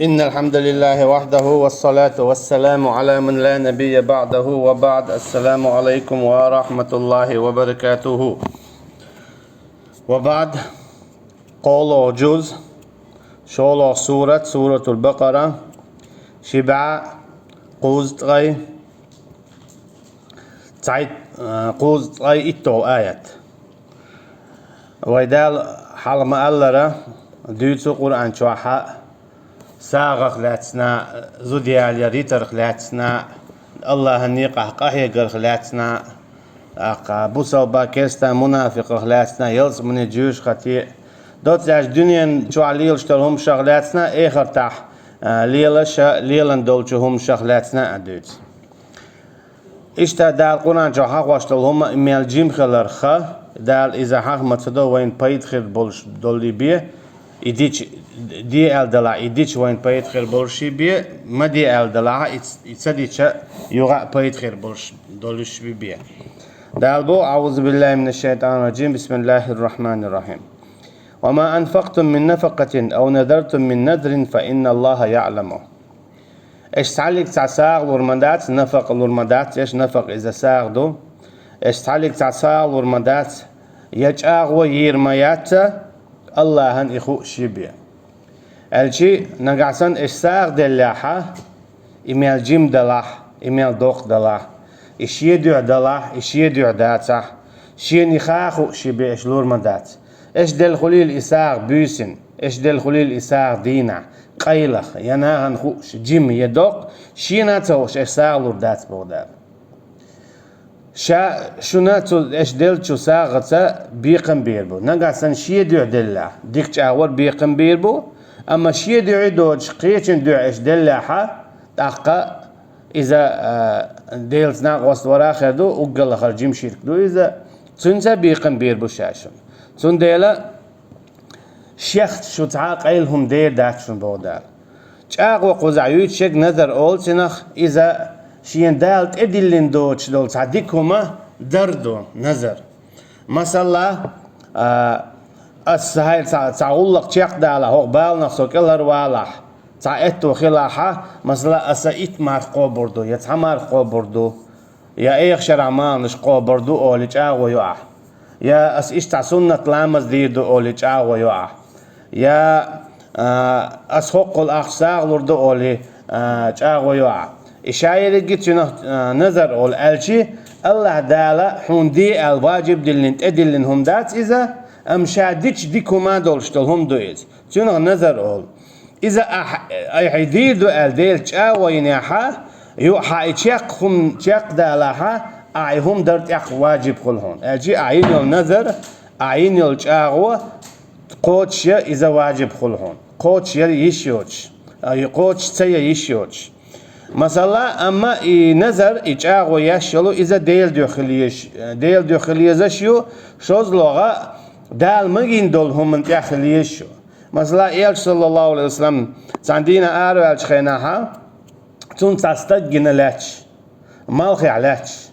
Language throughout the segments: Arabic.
إن الحمد لله وحده والصلاة والسلام على من لا نبي بعده وبعد. السلام عليكم ورحمة الله وبركاته. وبعد قول جزء شولو سورة البقرة شبع قوزتغي تعيد قوزتغي إتو آيات ويدال حلم ألرا ديوتو قرآن شوحا ساغخ لاتسنا زوديال ريترخ لاتسنا الله هنيقه قهيقرخ لاتسنا أقا بوسو باكستا منافق لاتسنا يلس من الجيوش خطيئ دوت لاش دنيا شو عليل شتلهم شغلاتنا آخر تح ليلن دولشهم شغلاتنا أدوت إشتا دال قرآن جو حق واشتلهم إميال جيم خلرخا دال إذا حق متصدو وين بايد خير بولش دولي بيه إديش دي دلا إديش وين بايد خير بولشي بيه ما دي دلا إتصديش يوغا بايد خير بولش دولش بيه دال بو أعوذ بالله من الشيطان الرجيم بسم الله الرحمن الرحيم وما أنفقتم من نفقة أو نذرتم من نذر فإن الله يعلمه. إيش تعلق تعساغ ورمدات نفق الورمدات إيش نفق إذا ساغ دو إيش تعلق تعساغ ورمدات يجاغ ويرميات الله هن إخو شبيه الشي نقعسن إيش ساغ دلاحة إميال جيم دلاح إميال دوق دلاح إيش يدع دلاح إيش يدع داتا شي نخاخو شبيه إيش لورمدات إيش دل خليل إساق بيسن إيش دل خليل إساق دينا قيلخ يناهن خوش جيم يدوق شينا توش إساق لردات بغداد شنا تو إيش دل شو ساقتا بيقن بيربو نقاسن شي دع دلا ديك جاور بيقن بيربو أما شي دع دوج قيتن دع إيش دلاحة تاقا إذا ديلز ناقوست وراخر دو وقل خرجيم شيرك دو إذا تنسى بيقن بيربو شاشن تون ديلا شيخ شو تعاق عيلهم دير داتشون بودار جاق وقوزعيوت شيك نذر أول سنخ إذا شين دالت إدلين دوتش دول تعديكهما دردو نذر مثلا السهاي تعولق شيق دالا هو بالنا سوك إلهر والح تعيتو خلاحة مثلا أسايت مارقو بردو يتعمار قو بردو يا إيخ شرعمانش قو بردو أولي جاق ويوح يا إيش تعسونة لامز ديردو أولي جاق ويوح يا أسحق الأخساق لردو أولي جاق ويوح إشاير جيت نظر أول ألشي الله دالا حون دي الواجب دلين تدلين هم دات إذا أمشاديش دي كما دولشتل هم دويز تنو نظر أول إذا أي ديردو الديل جاق وينيحا يو حايتشيق هم تشيق دالاها أعيهم درت يق واجب خلهون أجي أعين النذر أعين الجاغوة قوتش إذا واجب خلهون قوتش يشيوش أي قوتش تي يشيوش مثلا أما نذر إجاغوة يشلو إذا ديل دخليش شو شوز لغة دال مجين دول هم من تخليشو مثلا إيش صلى الله عليه وسلم عندنا آرو الشخيناها تون تستجن لاتش مالخي علاتش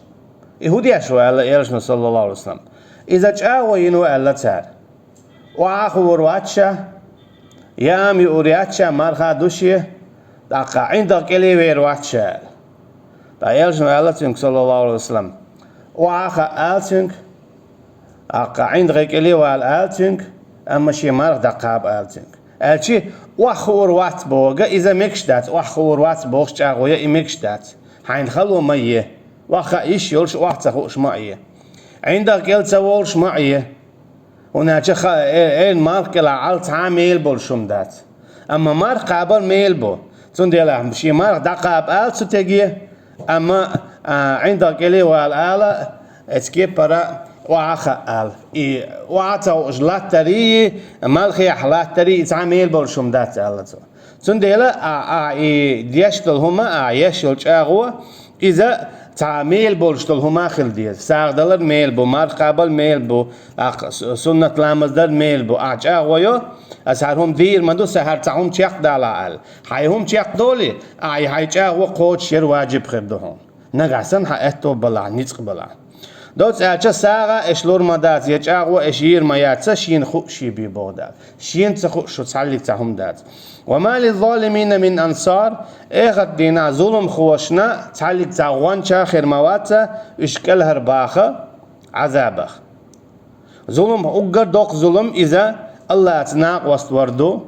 يهودي شو الله يرشنا صلى الله عليه وسلم إذا جاء ينو الله تعالى وآخر واتشا يام يورياتشا مرخا دوشيه دقا عندك اللي ويرواتشا دا يرشنا الله تنك صلى الله عليه وسلم وآخر آلتنك أقا عندك اللي والآلتنك أما شي مرخ دقاب آلتنك آلتي وآخر وات بوغا إذا مكشدات وآخر وات بوغش جاء مكشدات حين خلو ميه واخا إيش يولش واحد سخوش معي عندك يلت وولش معي هناك إيه مارك العالت عامل بالشوم دات أما مارك قابل ميل بو تنديله بشي مارك دقاب آل ستجي أما عندك اللي والآلة تجيب برا واخا آل وعطوا جلات تري مالخي حلات تري تعامل بالشوم دات آل تنديله ديشتل هما يشيل أغوى إذا تعميل بولشتل هما خلديز ساغدلر ميل بو مار قابل ميل بو سنة لامزدر ميل بو أغويو أسهرهم دير مدو سهر تعهم تيق دالا حيهم تيق دولي هاي تيق وقوت شير واجب خردهم نقاسن حقتو بلا نيتق بلا دوت ألش ساعة إيش لور مدات يجاقوا إشير ما ياتس شين خو شي بيبودات شين تخو شو تعلق تهم دات وما للظالمين من أنصار إخت دينا ظلم خوشنا تعلق تعوان شاخر مواتة إشكال هرباخة عذابخ ظلم أقر دوق ظلم إذا الله أتناق وستوردو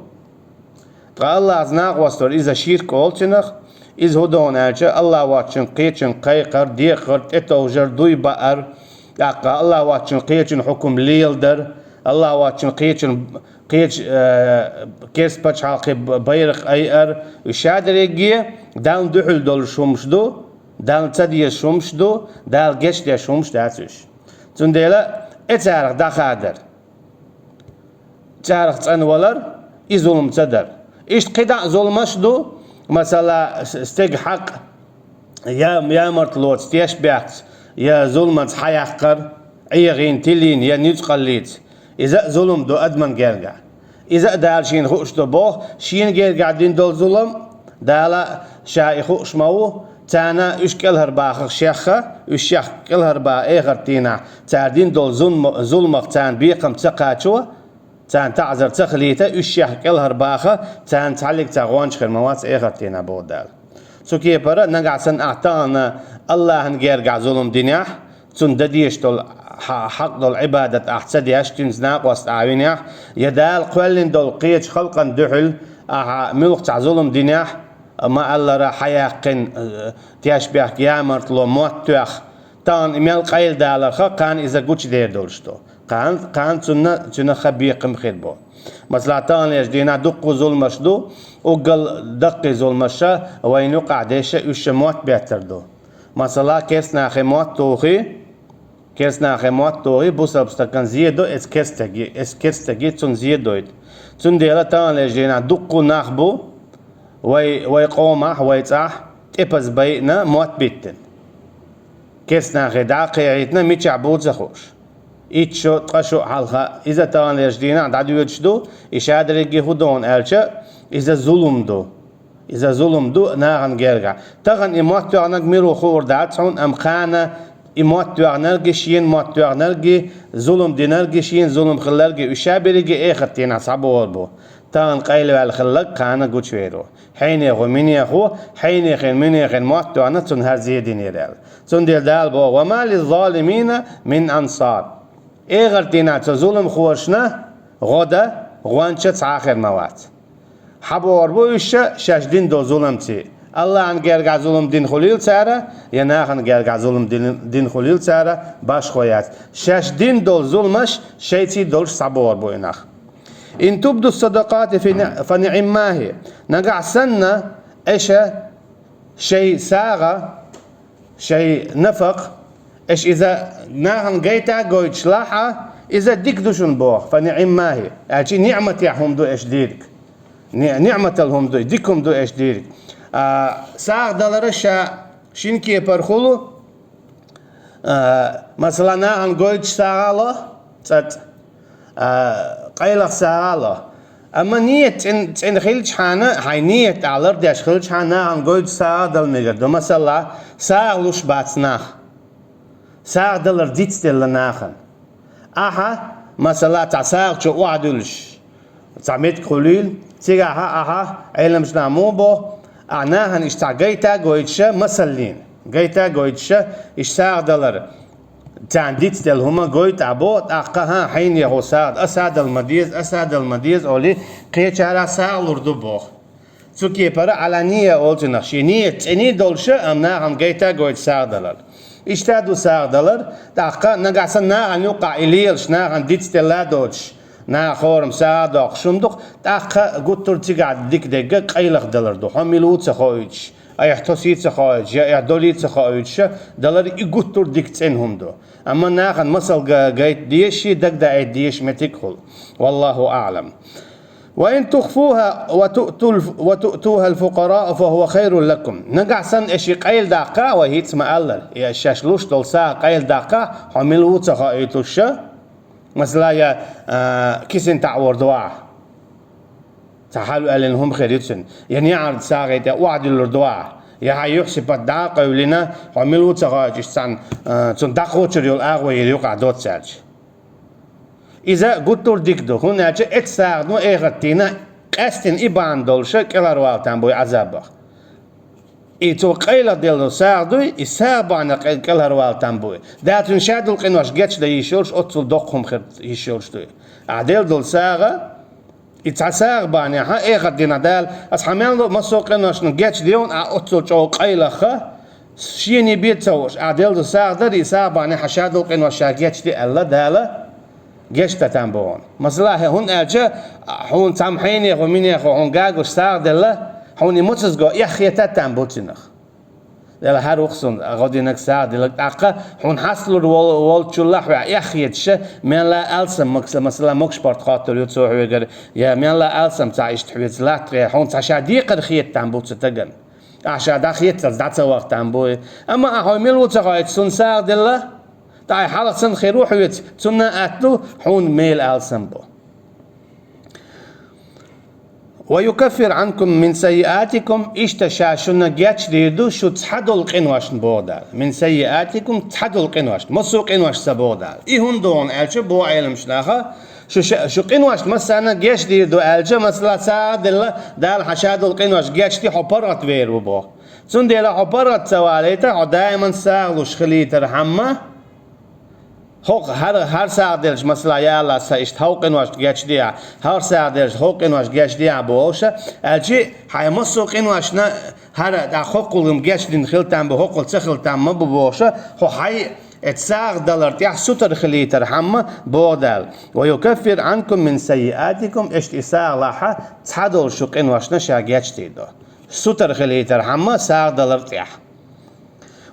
الله أتناق وستور إذا شيرك أولتنخ إذ هدون ألشا الله واتشن قيتشن قيقر ديقر اتوجر دوي بقر الله واتشن قيتشن حكم ليلدر الله واتشن قيتشن قيتش كيس باتش حالقي بيرق أيقر وشادر يجي دان دحل دول شمشدو دان تدي شمشدو دال جيش دي شمش داتش تنديلا اتعرق دا خادر تعرق تنولر إظلم تدر إيش قيدا ظلمشدو مثلا استيق حق يا مرتلوت تيش بيعت يا ظلمت حيحقر أي غين تلين يا نيوت قليت إذا ظلم دو أدمن جرجع إذا دال شين خوش دو بوه شين جرجع دين دول ظلم دالا شاي خوش ماو تانا إشكال هرباخ شيخة إشيخ كل هربا إيغر تينا تاردين دول ظلمك تان بيقم تقاتشو تان تعذر تخليته إشيخ كل هرباخة تان تعلق تغوانش خير موات إيغر تينا بودال سو كي برا نقع سن أعطانا الله هنجرجع ظلم دينيح تون دديش دول حق دول عبادة أحسدي أشتن زناق واستعوينيح يدال قولين دول قيتش خلقا دحل ملوك تاع ظلم دينيح ما الله راح يقين تيشبه قيامت لو موت تخ تان إميل قيل دالر كان إذا قوش دير دولشتو كان تنا خبيق مخير مثلا تان ليش دينا دق ظلمش دو وقل دق ظلمشة وين يقع ديشة وش موت بيتر دو مثلا كيسنا خي موت توخي بوسا بستكن زيدو اسكستجي تون زيدويت تون ديلا تان ليش دينا دق ناخبو ويقومه ويتصح تبز بينا موت بيتن كيسنا غدا قيعتنا ميتشعبوت زخوش إيتشو تقشو حالها إذا تان يجدينا دعدو يجدو إشادر يجي هدون ألشا إذا ظلم دو ناغن جرجع تغن إموت تغنق ميرو خور داتسون أم خانة إموت تغنرجي شين موت تغنرجي ظلم دينرجي شين ظلم خلرجي إشابر يجي إخرتين صعبو وربو تان قيل والخلق كان قوش ويرو حين يخو من يخو حين يخين من يخين موت تغنى تنهر زيدين يرال تندير دال بو وما للظالمين من أنصار إغرتنا تظلم خوشنا غدا غوانشت آخر موات حبور بويش شاشدين دو ظلمتي الله عن جرجع ظلم دين خليل سارة يناخن جرجع ظلم دين خليل سارة باش خويات شاشدين دول ظلمش شيتي دولش صبور بويناخ إن تبدو الصدقات فنعم هي نقع سنة إيش شيء ساغة شيء نفق إيش إذا ناهن جيتا جويت شلاحة إذا ديك دوشن بوخ فنعم هي أشي نعمة يحهم دو إيش ديرك نعمة لهم دو ديكم دو إيش ديرك ساغ دلرشة شينكي برخلو مثلا ناهن جويت ساغة تت قيلق ساغة أما نية تن خيلش حانا هاي نية على داش خيلش حانا عن جويت ساغة دل مجردو مثلا ساغ لوش باتناخ ساغ دلر ديت دل ناخن أها مثلا تساغ شو وعدلش تعميت قليل تيجاها أها علم جنامو بو أعناهن اشتاقيتا جويتشا مسلين جيتا جويتشا اشتاق دلر تعنديت دل هما جويت عبوت أقها حين يهو ساعد أسعد المديز أولي قيتشارا ساغ لردو بو تسوكي برا على نية أولتي نخشي نية تني دولشا أمناهم جيتا جويت ساغ دلر اشتادو ساغ دلر تاقا نقاسا ناغن يوقع إليلش ناغن ديت دلا دوتش نا خورم ساعدوق شمدوق تاقا قطر تيقعد ديك ديقا قيلق دلر دو حميلوت سخويتش أي حتوسيت سخويتش يا دوليت سخويتش دلر يقطر ديك تنهم دو أما ناغن مسل قايت ديشي دق دايت ديش متكخل والله أعلم وإن تخفوها وتؤتوها الفقراء فهو خير لكم نقع سن إشي قيل داقا وهي تسمع الله يا شاشلوش دولسا قيل داقا حملو تخايتوش مثلا يا كيسن تعور دواع تحالوا قال لهم خيريتسن يعني يعرض ساغيت وعد الدواع يا يحسب الداقة لنا وعملوا تغاج سان داقو تريول أغوى يريق عدوت سالج إذا قلت ديكدو هنا جاء اتساعدوا إغتينا قستن إبان دولشة كالروال تنبوي عذابه إيتو قيلة ديالو ساعدوا إسابانا كالروال تنبوي داتون شادل قنواش جاتش دا يشولش أتصل دوقهم خير يشولش دوي عديل دول ساعة إتساق باني ها إغتينا دال أصحاميان دو مسوقنواش نجاتش ديون أتصل جو قيلة خا شيني بيتسوش عديل دول ساعدوا إسابانا حشادل قنواش جاتش دي ألا دالا جشتا تنبون مثلا هون أجا هون تامحيني وميني هون جاغو ساعد الله هون يموتسجو يخيتا تنبوتينخ لا هاروخسون غادينك ساعد لك أقا هون حصلوا والتشلح يخيتش من لا ألسم مثلا مكش بارت خاطر يتسوع ويجر يا من لا ألسم تعيش تحويت لا هون تشادي قد خيت تنبوت تجن عشان دا خيت تزدت وقت تنبوي أما هون ملو تغايت سون ساعد الله تاي حالة سن خيروح ويت سنة أتلو حون ميل آل سنبو ويكفر عنكم من سيئاتكم اشتشاشنا جاتش ديدو شو تحدوا القنواش بودال من سيئاتكم تحدوا القنواش مصو قنواش سبودال إيهون دون ألشو بو عيلم شلاخا شو قنواش مثلا جاتش ديدو ألشو مثلا ساعد الله دال حشاد القنواش جاتش دي حبرت ويرو بو سن ديلا حبرت سواليتا دائما ساغلوش خليت رحمه هوق هر ساعة دلش مثلا يا الله سايشت هوق إنواش جاتش ديا هر ساعة دلش هوق إنواش جاتش ديا بوشة الجي هاي مسوق إنواش نا هر دا هوقلهم جاتش دين خلتان بهوقل تخلتان ما بوشة هو هاي اتساق دلار تيح ستر خلي ترحمة بودال ويكفر عنكم من سيئاتكم اشت إساق لاحة تحدل شوق إنواش نشا جاتش ديدو ستر خلي ترحمة ساق دلار تيح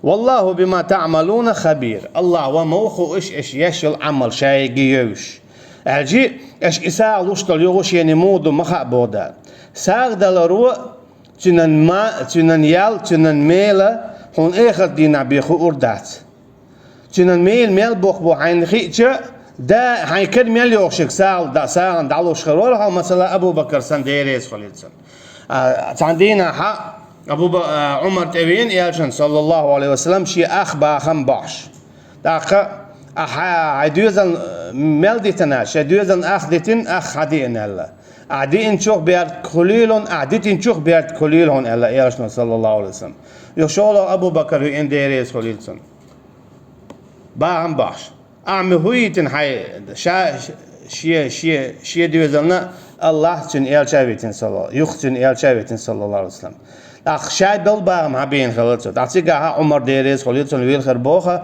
والله بما تعملون خبير الله وموخو إش يشل عمل شاي جيوش الجي إش إساء لوشتل يغوش ينمودو مخا بودا ساق دلرو تنن ما تنن يال تنن ميلا هون إخر دينا بيخو أردات تنن ميل بوخ بو حين خيتش دا هاي كد ميل يوشك ساق دا ساق دالوش خرولها مثلا أبو بكر سنديريس خليتسن تعندينا حق أبو عمر تبين يالشن صلى الله عليه وسلم شيء أخبا خم باش داقة عدوزن ملدتنا شدوزن أخدتن أخدين الله عدين شوخ بيرد كليلون عدين شوخ بيرد كليلون الله يالشن صلى الله عليه وسلم يشول أبو بكر ينديريس خليلسن باهم باش أعمل هويتن هاي شيء دوزنا الله تن يالشابيتن صلى يختن يالشابيتن صلى الله عليه وسلم أخ شاي بالباهم عبين خلصت تعطيها عمر ديريس خليتون ويل خربوخة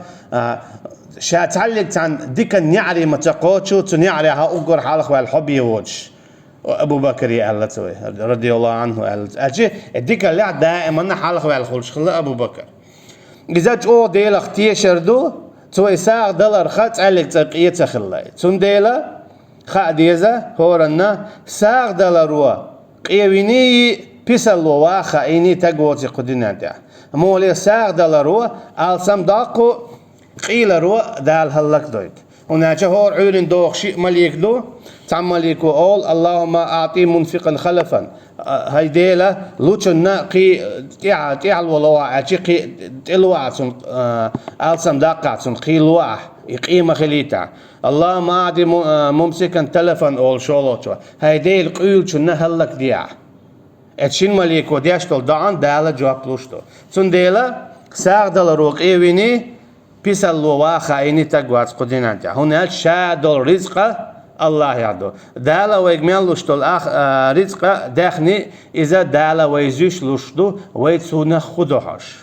شا تعلق عن ديك النعري متقوتشو تنعري ها أقر حالك والحب يوجش أبو بكر يقلت رضي الله عنه قالت أجي ديك اللي دائما حالك والخلش خلا أبو بكر إذا جو ديل اختي شردو تو يساق دلار خات عليك تقية خلا تون ديلا خاديزة هورنا ساق دلاروا قيويني بيسالو واخا إني تقوتي قديناتا مولي ساق دلاروا ألسم داقو قيل روا دال هلك دويد هناك هور عيرين دوخ شيء مليك دو تعمليكو أول اللهم أعطي منفقا خلفا هاي ديلا لوتشنا قي تعال ولوا عتقي تلواتن ألسم داقاتن قيلواح يقيم خليتا اللهم أعطي ممسكا تلفا أول شولوتشو هاي ديل قيلشنا هلك ديا اتشين مليك ودياشتول دعان دالا جواب لوشتو تون ديلا ساق دل روق ايويني بيسالو واخا ايني تقوات قدينانتا هناك شادول رزق الله يعدو دالا ويجمال لوشتول رزق داخني اذا دالا ويزيش لوشتو ويتسونا خدوهاش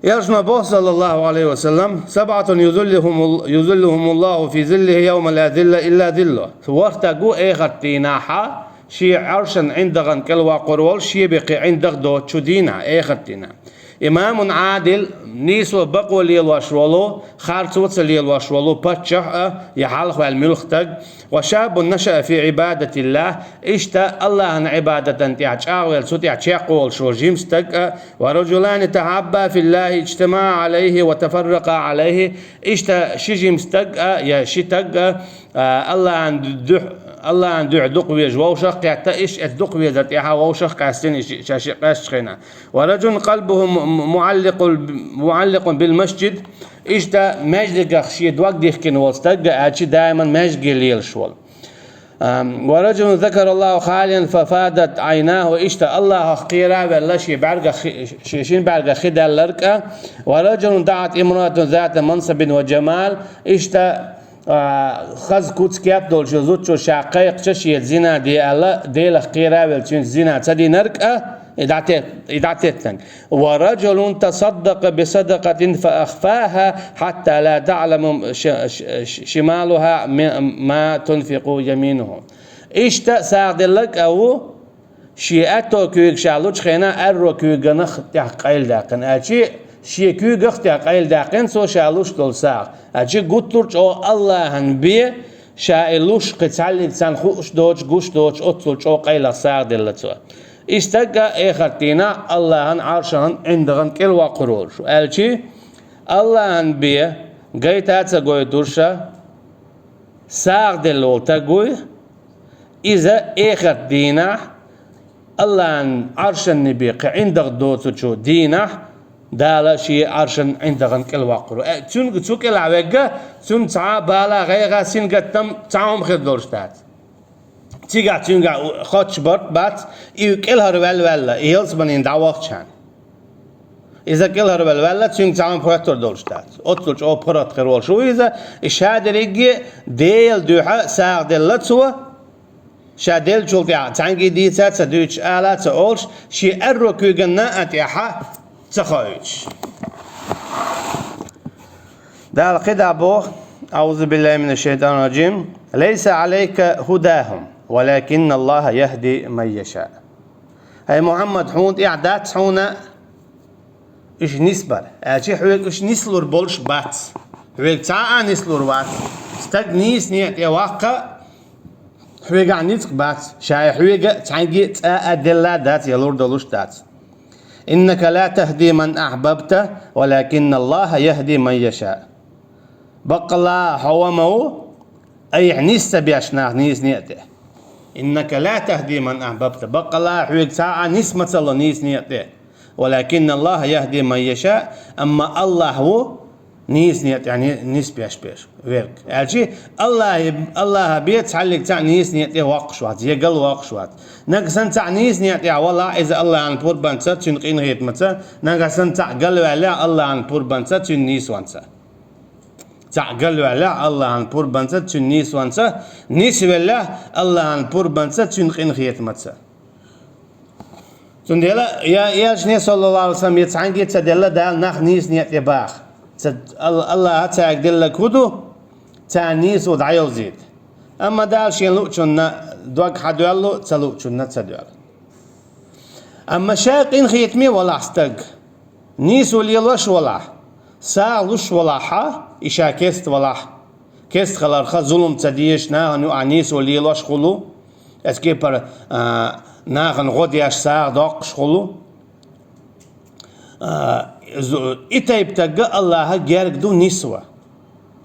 يرجنا بو صلى الله عليه وسلم 7 يظلهم الله في ظله يوم لا ظل الا ظله ورتقو ايغتيناحا شي عرشن عندغن كلوا قرول شي بقي عندغ دو تشدينا ايختنا امام عادل نيسو بقو ليل واشولو خارتوت ليل واشولو باتشح يحالخ الملختج وشاب نشأ في عبادة الله اشتا الله عن عبادة تيعشاول سو تيعشاقول شو جيمستج ورجلان تحابا في الله اجتماع عليه وتفرقا عليه اشتا شي جيمستج يا شتج الله عن الله عن دع دقويج ووشق يعتئش الدقوية ذات يها ووشق عستين شاشي قاش خينا ورجل قلبه معلق بالمسجد إجتا مجد خشي دوق ديخكن والستقى أتشي دائما مجد ليل شوال ورجل ذكر الله خاليا ففادت عيناه إشتا الله خيرا ولا شي برقة شيشين برقة خدا لركة ورجل دعت امرأة ذات منصب وجمال إشتا خز كوتسكيات دول جزوتشو شاقيق تشي الزنا دي الله دي لخيرا والتين زنا تدي نركة إدعتتن ورجل تصدق بصدقة فأخفاها حتى لا تعلم شمالها ما تنفق يمينه إشتا ساعدلك أو شيئتو كيك شالوش خينا أرو كيك نخ تحقيل داقن أشي شي كيك تحقيل داقن سو شالوش دول ساق أشي قلتلوش أو الله هنبي شايلوش قتالي تسانخوش دوش قوش دوش أطلوش أو قيلة ساعدلتو استجا اخرتينا الله عرشان عندهم كل وقرول شو قالشي الله بيه جيتات سجوي درشا ساق دلو تجوي إذا اخرتينا الله عرشان نبيق عندك دوت شو دينا دالا شيء عرشان عندهم كل وقرول تون تسوق العوجة تون تعب بالا غير سين قتم تعاهم خير درشتات تيجا تيجا خاتش برت بات يكلها ولا يهلس بنين دعواتشان إذا كلها ولا تيجا تعمل بروتور دولشتات أطلع أو برات خير شو إذا الشهادة رجع ديل دوحة ساعد اللتسوة شاديل شو فيها تانجي دي تات دوتش آلات تقولش شيء الركوع جنة أتيحة تخايش ده القدر أبو أعوذ بالله من الشيطان الرجيم ليس عليك هداهم ولكن الله يهدي من يشاء هاي محمد حوند إعداد حونا إيش نسبر أشي حويك إيش نسلور بولش بات حويك تعا نسلور بات استغنيس نيت يواقع حويك عن نسق بات شاي حويك تعجي أدلة دات يلور دلوش دات إنك لا تهدي من أحببت ولكن الله يهدي من يشاء بق الله حومه أي نيس بيشنا نيس نيته إنك لا تهدي من أحببت بق الله حويك ساعة نيس مثلا نيس نيته ولكن الله يهدي من يشاء أما الله هو نيس نيت يعني نيس بيش ويرك يعني الله بيت عليك تاع نيس نيته واقشوات يقل واقشوات نقصن تاع نيس نيته والله إذا الله عن بور بنسة تنقين غيت متى نقصن تاع قل ولا الله عن بور بنسة تنيس وانسة تعقل ولا الله عن بور بنسة تنيس وانسة نيس ولا الله عن بور بنسة تنقين غيت متى تندلا يا شنو صلى الله عليه وسلم يتعنقي تدلا دال نخ نيس نيته باخ الله تعقل لك هدو تانيس ودعيو زيد أما دال شين لوتشنا دوق حدوالو تلوتشنا تدوال أما شاقين خيتمي ولا استق نيس وليلوش ولا سالوش ولا حا إشا كست ولا كست خلار خا ظلم تديش ناغن عنيس وليلوش خلو اسكي بر ناغن غودياش ساغ دوقش خلو إتايب تقى الله جارك دو نسوة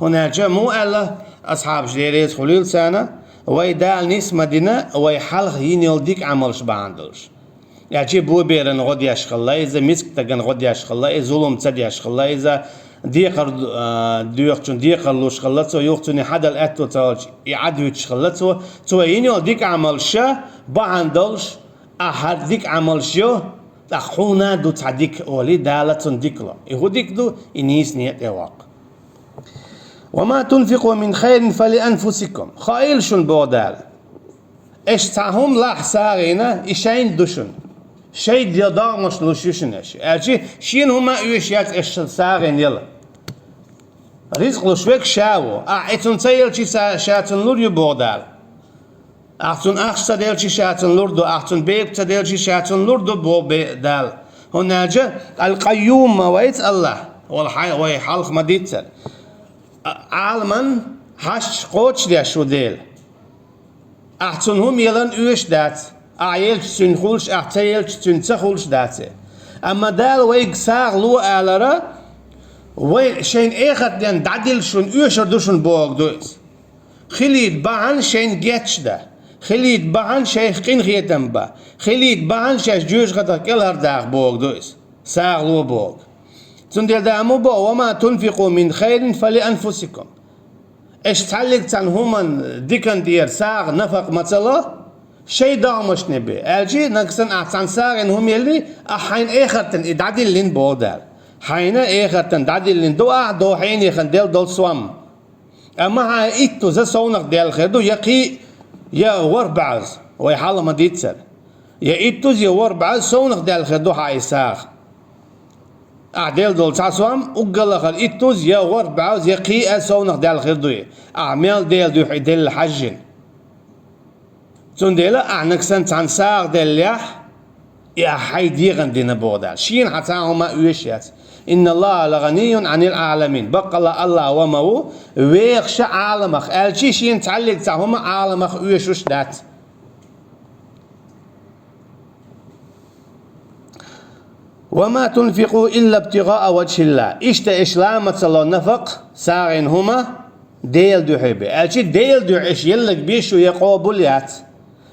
هناك مو الله أصحاب جديريت خليل سنة ويدال نس مدينة ويحلق ينيلديك عملش بعندلش يعني بو بيرن غدي أشخلا إذا مسك تجن غدي أشخلا إذا ظلم تدي أشخلا إذا ديقر ديقتون ديقر لوش خلته يوقتني حدا الأتو تاج يعدو يتشخلته تو ينيلديك عملش بعندلش أحد ديك عملشيو أخونا دو تعديك أولي دالة ديكلا يهوديك دو إنيس نيت يواق وما تنفقوا من خير فلأنفسكم خايل شن بودال إيش تعهم لاح سارينا إيشين دوشن شيء ديضا مش لوشيشن أشي شين هما يوشيات إيش سارين يلا رزق لوشوك شاو أعتن تيل شي شاتن لور يبودال أحسن أخشى ديل شي شاتن لوردو أحسن بيك تديل شي شاتن لوردو بو بدال هناك القيوم ويت الله والحي ويحلق مديتر عالمن هاش قوتش ديا شو ديل أحسن هم يلان أوش دات أعيل تنخولش أحتيل تنتخولش داتي أما دال ويق ساغ لو آلرا وي شين إيخت ديان دعدل شون أوشر دوشن بوغ دويس خليد باعن شين جيتش ده خليت بعن شيخ قين غيتم با خليت بعن شيخ جوش غدا كل هرداغ بوغ دويس ساغلو بوغ تندل دامو بو وما تنفقوا من خير فلأنفسكم ايش تعلق تان همان ديكن دير ساغ نفق مثلا شيء دامش نبي الجي نقصن احسن ساغ ان هم يلي احين اخرتن ادعدل لين بودال حين اخرتن دعدل لين دو حين يخندل دول سوام اما ها اتو زي سونق ديال خيردو يقي يا وربعز ويحال ما ديتسر يا اتوز يا وربعز سونق ديال خيردو هاي ساغ اعدل دول تاسوام وقال خل اتوز يا وربعز يقي سونق ديال خيردو اعمال ديال دو حيدل الحجن تندلا اعنكسن تان ساغ ديال يح يا حيدي غندنا بودال شين حتى هما ويشيات إن الله لغني عن العالمين بقى الله ومو ويخش عالمخ الشي شين تعلق تاهما عالمخ ويشوش دات وما تنفقوا إلا ابتغاء وجه الله إشلامة الله نفق ساغين هما ديل دو حبي الشي ديل دو عش يلق بيشو يقوبوليات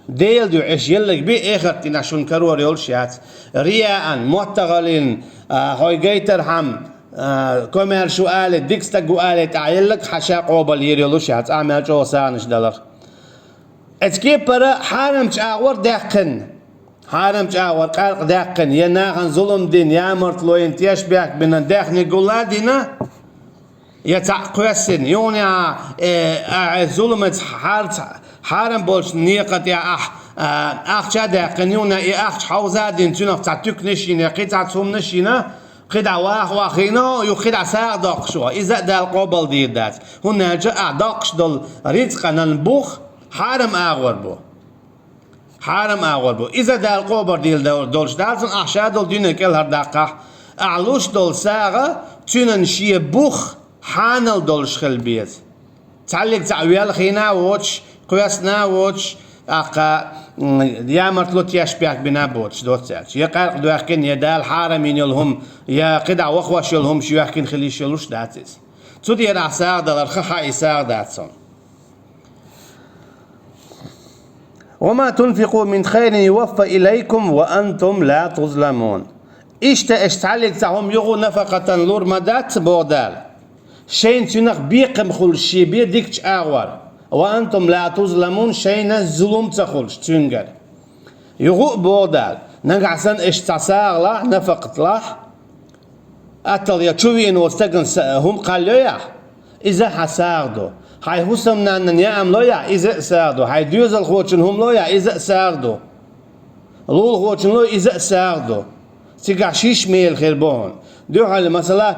ديل دو عش يلق بي اخر تناشون كرور يولشيات رياء معتغلين هاي جيتر هم كوميرشو آلة ديكستاقو آلة تعيلك حشا قوبل يريولوشيات اعمل جو سانش دولار اتكي برا حارم تشاور داقن حارم تشاور قارق داقن يناغن ظلم دين يا مرتلوين تيشبيك بنا داخني قولا دينا يتعقوسن يوني ظلمت حارم بولش نيقت يا اخ شادا قنيونا يا اخ حوزادين تنف تعتك نشينا قطع توم نشينا قطع واخينا يقطع ساعدق شو اذا دا القبل دي دات هنا جاء دقش دول رزقا نبوخ حارم اغور بو اذا دا القبر دي دولش دالسن احشا دول دين كل هردقه اعلوش دول ساغه تنن شي بوخ حانل دولش خلبيت تعلق تعويل خينا ووتش قياسنا ووتش اقا يا مرتلوت يشبيك بنابوتش دوتساتش يا قارق دو يحكين يا دال حارمين يلهم يا قدع وخوش يلهم شو يحكين خليش يلوش داتس تودي يا ساغ دال الخخا اساغ داتسون وما تنفقوا من خير يوفى اليكم وانتم لا تظلمون اشتعلق تاهم يغو نفقة لور مدات بودال شين تنق بيقم خل شي بيديكش اغوار وأنتم لا تظلمون شيء الظلم تخلش تنجر يغو بودال نقعسن اشتساغ لا نفقت لا أتل يتشوين وستقن هم قالوا يا إذا حساغدو هاي حسمنا أن يأم لويا إذا ساغدو هاي ديوز الخوتشن هم لويا إذا ساغدو لول خوتشن لويا إذا ساغدو تيقع شيش ميل خيربون دو حال مثلا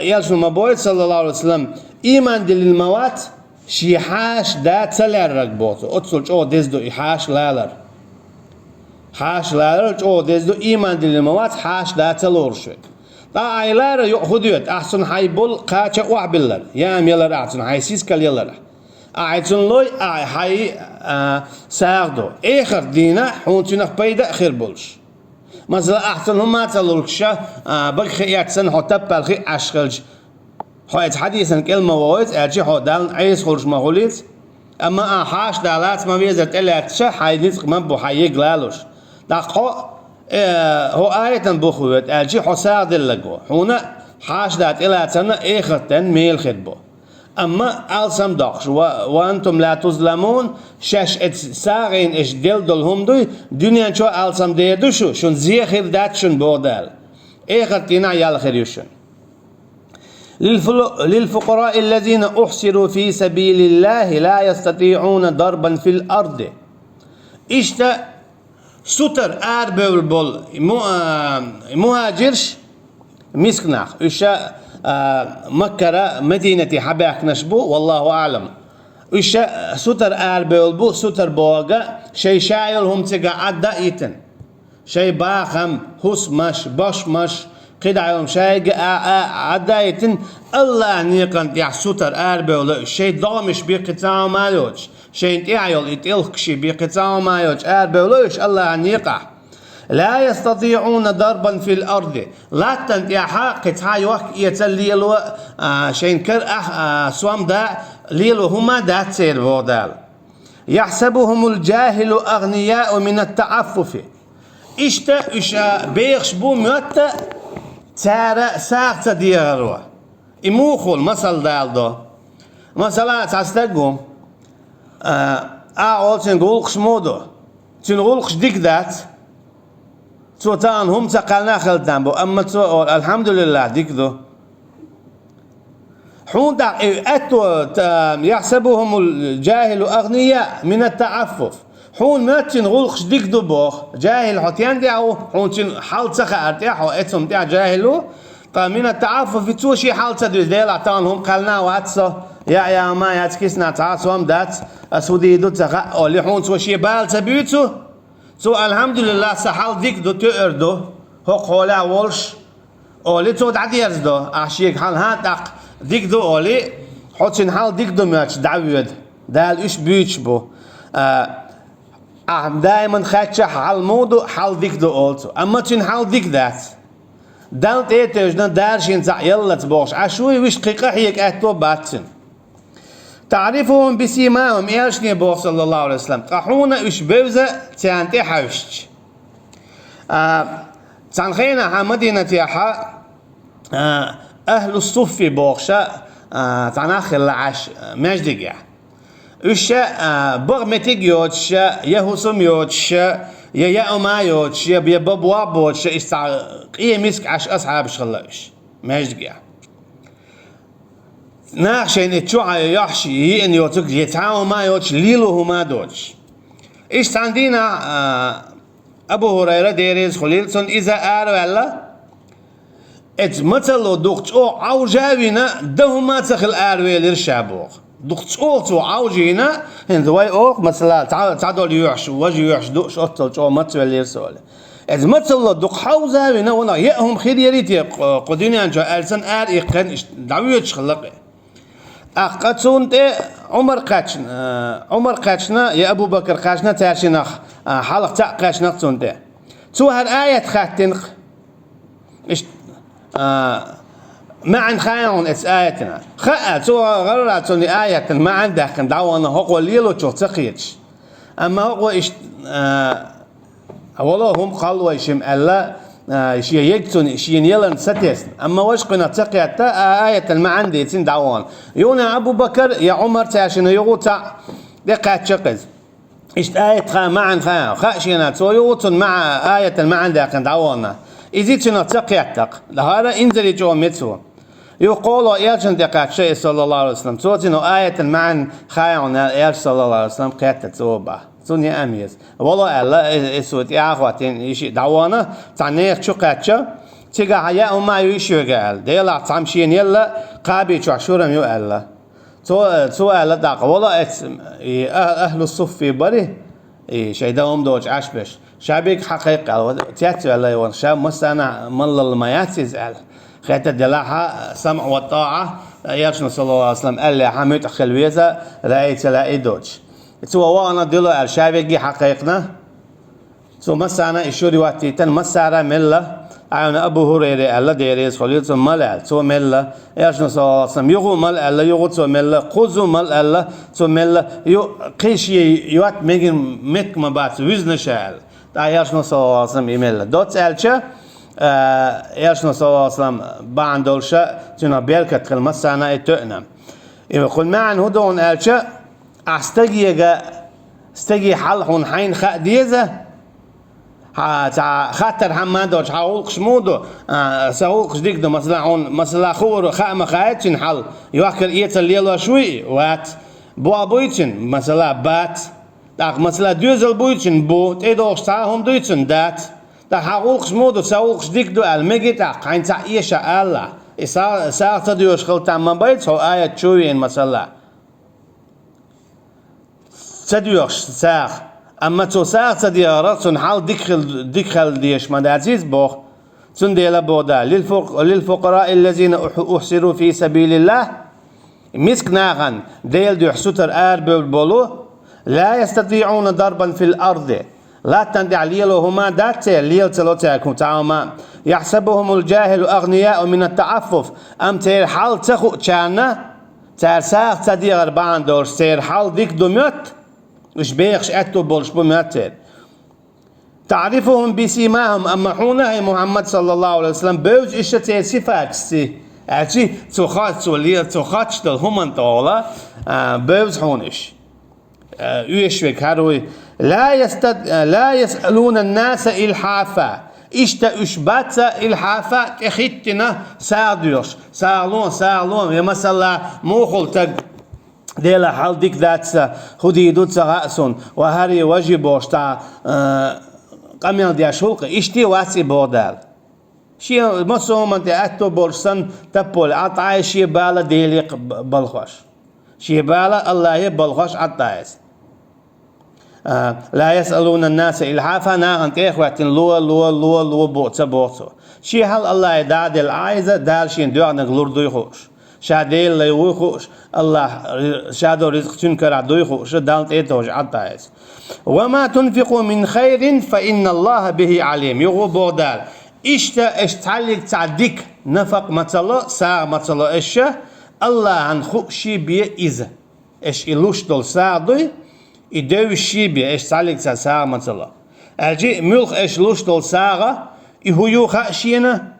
يالشو مبويت صلى الله عليه وسلم إيمان دل الموات شي حاش دا تسلر رقبوتو اتسل جو دزدو حاش لالر جو دزدو ايمان دل الموات حاش دا تلور شوك دا ايلار يأخذيوت احسن هاي بول قاچا وحبلر يام يلر احسن هاي سيسكال يلر احسن لوي هاي ساغدو اخر دينا حونتنخ بيدا خير بولش مثلا احسن هم تلوركشا بخيات سن حتى بالخي اشخلج حيث حديثا كلمة وويت أرجع حدال عيس خرج مغوليت أما حاش دالات ما بيزت إلا تشا حيديت ما بحيي قلالوش دقو هو آية بخوت أرجع حساد اللجو هنا حاش دات إلا تنا إخرتن ميل خدبو أما ألسم دقش وأنتم لا تظلمون شش ساغين إش دل دلهم دوي دنيا شو ألسم ديدوشو شون زيخير دات شون بودال إخرتنا يال خيريوشن للفقراء الذين أحصروا في سبيل الله لا يستطيعون ضربا في الأرض إشتا ستر أربل بول مهاجرش مسكناخ إشتا مكة مدينة حباك نشبو والله أعلم إشتا ستر أربل بو ستر بوغا شي شايلهم تقع عدائتن شي باخم هسمش بشمش قدع يوم شايق عدايتن الله نيقن يع ستر أربع ولا شيء ضامش بقطاع مالوج شيء يعيل يتلقشي بقطاع مالوج أربع ولاش الله نيقع لا يستطيعون ضربا في الأرض لا تنتيا قطاع يوك يتليلو شيء كر سوام دا ليلو هما دا تسير بودال يحسبهم الجاهل أغنياء من التعفف إشتا إشا بيخش بو ميوتا تارا ساعة دياروا إموخول مثل دالدو مثلا تستقوم أول تنقولش مودو تنقولش ديك ذات توتان هم تقلنا خلدان بو أما تو الحمد لله ديك ذو حون أتو يحسبهم الجاهل أغنياء من التعفف حون ما تنقولش ديك ذو بوخ جاهل حتيان دعو حون تن حال تخا أرتاح وأتهم دع جاهلو من التعفف تو شي حال تدري ديل عطانهم قالنا واتسو يا ما يتكسنا تعاصهم دات أسودي دو تخا أولي حون تو شي بال تبيتو تو الحمد لله سحال ديك دو تأردو هو قولا ولش أولي تو دعديرز دو أشيك حال هاتق ديك دو أولي حوتين حال ديك دو ماتش دعويد دال إيش بيتش بو دائما خاتشة حال مودو حال ديك دو أولتو أما تين حال ديك ذات دالت إيتجنا دارشين زع يلا تبوش عشوي وش دقيقة هيك أتو باتن تعرفهم بسيماهم إيشني بوخ صلى الله عليه وسلم قحونا إيش بوزة تانتي حوشت تنخينا مدينة تيحا أهل الصف بوخشة تناخل العش مجدقة إيش بغمتك يوتش يهوسم يوتش يا أما يوتش يا بابوا بوتش إستع إيه مسك عش أصحاب شغلش مجدقة ناخشين تشوع يحشي إن يوتك يتعاون ما يوتش ليلو ما دوتش إيش عندنا أبو هريرة ديريز خليلسون إذا أرولا مثل دكتش أو عوجاوينا ده ما تخل أرويل الشابوخ دكتش أو تو عوجينا هندواي أوك مثلا تعدل يحش وجه يحش دوش أطل أو مثل يرسول إذا مثل دك حوزاوينا ونا يأهم خير يريتي قديني أنجا ألسن إيقن دعويتش خلقه أقتون عمر قاتشنا يا أبو بكر قاتشنا تاشنخ حلق تاع قاتشنا تون تو هالآية خاتنخ إيش ما عن خايون إس آيتنا تو غررتون آية ما عندك دعوانا هو ليلو شو تقيتش أما هو إيش والله هم قالوا يشم ألا شيء يكتون شيء يلن ستيس أما وش قنا تقيت آية ما عندي تين دعوان يونا أبو بكر يا عمر تاشنا يغوتا دقات شقز إيش آية خا ما عن خاشينا تو يغوتون مع آية ما عندي كان دعوانا إذا تنا تقيتك لهذا إنزل جو متسو يقول يالشن دقات شيء صلى الله عليه وسلم تو تنا آية ما عن خايعنا يالش صلى الله عليه وسلم قيتت توبه سوني أميز والله الله إسود يا أخواتين يشي دعوانا تعنيه شو قاتشة تيجا يا أما يشيو قال ديلا تعمشين يلا قابي شعشورم يو الله تو الله داق والله أهل الصف بري شيء دوم دوج عشبش شابيك حقيقة تياتي الله يوان شاب مستنا مل الميات يزعل خيت الدلاحة سمع والطاعة يرشنا صلى الله عليه وسلم قال لي حميت خلويزة رأيت لا دوج تو وانا دلو الشابيجي حقيقنا تو مسانا إشوري واتيتن مسارا ملا عيون أبو هريرة الله ديريز خليل تو ملا تو ملا ياشنا صلى الله عليه وسلم يغو مل الله يغو تو ملا قزو مل الله تو ملا يو قيشي يوات ميجن مك مبات وزن شال تا ياشنا صلى الله عليه وسلم يملا دوت ألشة ياشنا صلى الله عليه وسلم باندولشة تنا بيركت خل مسانا يتقنا يقول معن هدون ألشة استجي حلحون حين خديزة خاطر حمادوش حاولقش مودو ساولقش ديكدو مثلا خور خامة خايتشن حل يوكل إيتا الليلو شوي وات بوا بويتشن مثلا بات داك مثلا دوزل بويتشن بو تيدوش تاهم دويتشن دات دا حاولقش مودو ساولقش ديكدو المجيتا قاين تا إيشا الله إسا تديوش خلطان ما بيت هو آية شويين مثلا تديوش ساق أما تو ساق تديارات تون حال دخل ديش مدازيز بوخ تون ديلا بودا للفقراء الذين أحسروا في سبيل الله مسك ناغن ديل دي حسوتر بولو لا يستطيعون ضربا في الأرض لا تندع ليلو هما داتي ليل تلوتاكم تعاما يحسبهم الجاهل أغنياء من التعفف أم تير حال تخو تشانا تير ساق تديار باندور تير حال ديك دميت إيش بيخش أتو بولش بماتر تعرفهم بسيماهم أما حونا هي محمد صلى الله عليه وسلم بوج إيش صفاتي أجي تخات شتل هم أنتولا بوج حونش يشوك هروي لا يسألون الناس إلحافا إشتا إشباتا إلحافا تخيتنا ساديوش سالون يا مثلا موخل تق ديلا حال ديك ذاتسا خديدوتسا رأسون وهاري وجبوش تا قميل ديا شولق إشتي واسي بودال شي مصوم انت أتو بورسن تبول عطاي شي بالا ديليق بالخوش شي بالا الله يبالخوش عطايس لا يسألون الناس إلحافا ناغن تيخواتن لو بوتسا شي هل الله يداد العايزة دال شين دوغ نغلور دويخوش شاديل ليوخوش الله شادو رزق تنكر دويخوش دال تيتوش عطايس وما تنفقوا من خير فإن الله به عليم يغو بودال اشتعلق تعديك نفق مثلا ساعة مثلا اشا الله عن خوشي بيه إذا اش إلوش دول ساعة دوي يدوي الشيبي اش تعلق ساعة مثلا اجي ملخ اش لوش دول ساعة يهيو خاشينا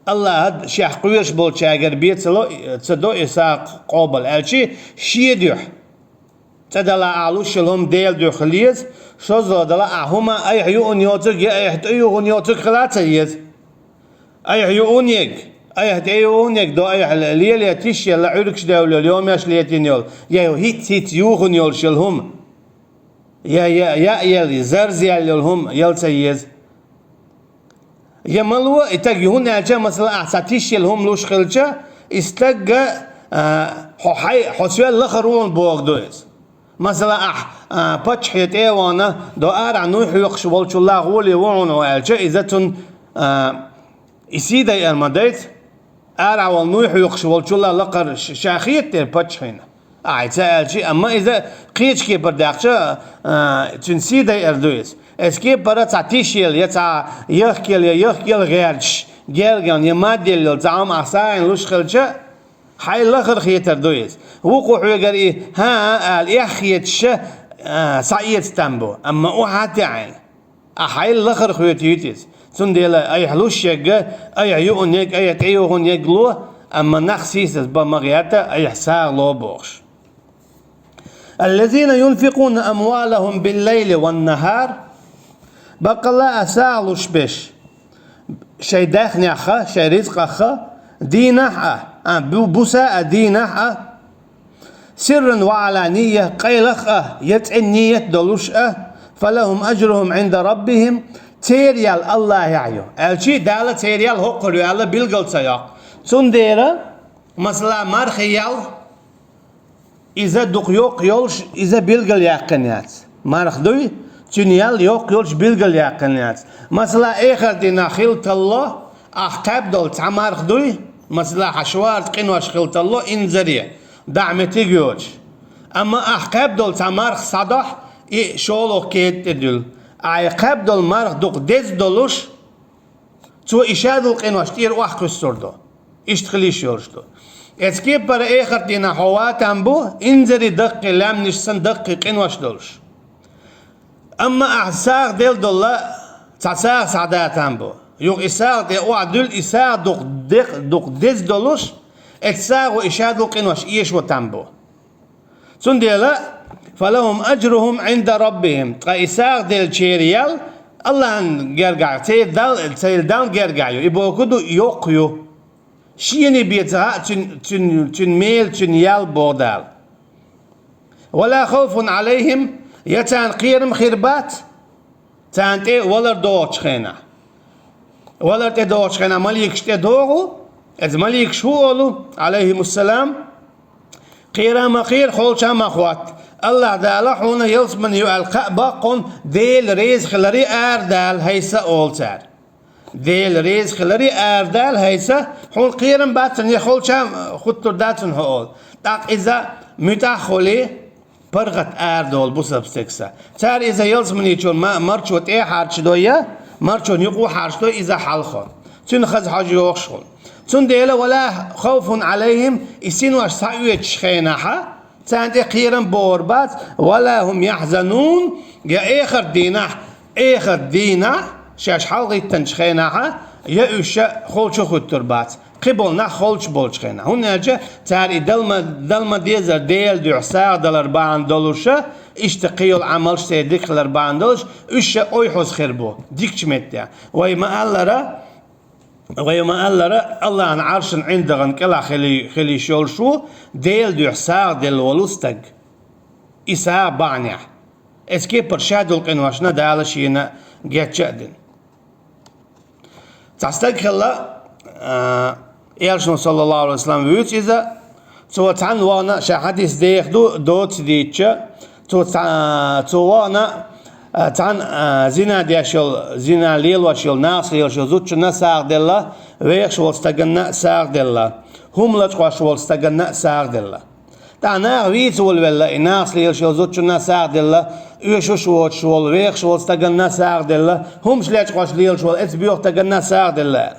الله شيخ قويش بول شاگر بيت تصدو إساق قابل اجي شيديح تدلا علوش لهم ديل دو خليز شو زادلا هما أي حيون يوتك أي حيون يوتك خلاتيز أي حيون أي حيون دو أي ليلة تيشي لا عركش دولة اليوم ياش ليتين يول يا هيت يوخن يول شلهم يا يلي زرزي يلهم يلتيز يا ملوا إتجهون أجا مثلا أحساتيش يلهم لوش خلجة استجا حسوال لخرون بوغدوز مثلا بتشحيت وانا دو عنو يخش والله غولي وعنو الجائزة يسيدا المديت والنو يخش والله لقر شاخيت بتشحينا عيتا اما اذا قيتش كي برداخشا تنسيدا اردويس اسكي برا تعتيشيل يتا يخكيل غيرش جيلغان يماديل تعام احسان لوش خلجا حي لخر خيتر دويس وقوع يقري ها الإخيتش سعيد تنبو أما أوحاتي عين أحي لخر خيتيتيس سنديلا أي حلوش يقى أي عيون يق أي تعيوهن يقلو أما نخسيس بمغياتا أي حسار لو بوش الذين ينفقون أموالهم بالليل والنهار بقى الله أسالوش بش شي داخني أخا شي رزق أخا دينح بوساء دينح سرا وعلانية قيلخ يتعنية دلوش فلهم أجرهم عند ربهم تيريال الله يعيو الشي دالة تيريال هو قريال بيلغل سياق سنديرا مثلا مرخيال إذا دق يوق يولش إذا بيلغل يقنيات مرخدوي تنيال يوق يولش بيلغل يقنيات مثلا إخر دينا خلط الله أحكاب دول تعمار خدوي مثلا حشوار قنوش خلط الله إنزرية دعمتي جوش أما أحكاب دول تعمار صدح شولو كيت دول أحكاب دول مارخ دوق دز دولوش تو إشادو قنوش تير واحد كسردو إشتخليش يورشتو اسكي بر إخر دينا حوات أمبو إنزري دق لام نشسن دق قنوش دولش أما أحساق ديل دولا تساق سعدات أمبو يوق إساق دي وعدل إساق دوق دز دولوش إتساق وإشادو قنوش إيش وتامبو سنديلا فلهم أجرهم عند ربهم إساق ديل شيريال الله جرجع تيل دان جرجعيو يبغوا كدو يوقيو شيني بيتها تن ميل تن يال بودال ولا خوف عليهم يتان قيرم خربات تان تي ولا دوتش خينا ولا تدوش خنا مليك شتدوغو از مليك شوولو عليهم السلام قيرام خير خولشا مخوات الله دالا حونا يلسمن يو القعبة قن ديل ريز خلري اردال هيسا اولتار ديل ريز خلري اردال هيسا حول قيرم باتن يخولشا خطر داتن هول تاق اذا متاخولي برغت اردول بوسب سكسا تار اذا يلسمن يجون مرشوت ايه حارش دويا مرشون يقو حارشتو إذا حلخون تون خز حاجة يوخشون تون ديلا ولا خوف عليهم يسين واش سعوية شخيناها تانت إخيرا بوربات ولا هم يحزنون يا آخر دينا شاش حلقي تنشخيناها يا إشا خلش خطربات قبلنا خلش بولشخينا هنا جا تاري دلما ديزر ديل دعسار $40 اشتقيل عمل سيدك $40 إشا أيحوز خربو ديك شمتيا ويما ألرا الله عن عرش عندغن كلا خلي شولشو ديل دعسار ديل ولوستق إساء بانيا اسكي برشادو القنواشنا دالشينا جات شادن تستقخ الله إيرشن صلى الله عليه وسلم ويوت إذا تو تان وانا شا حديث ديخدو دوت ديتش تو وانا تان زنا ديشل زنا ليل وشل ناس ليل زوتش نساق دلا ويخ شول استغنا ساق دلا هم لتقوا شول استغنا ساق دلا تانا ويت ولا ناس ليل زوتش نساق دلا يشو شول ويخ شول استغنا ساق دلا هم شلتقوا ليل شول اتبيو استغنا ساق دلا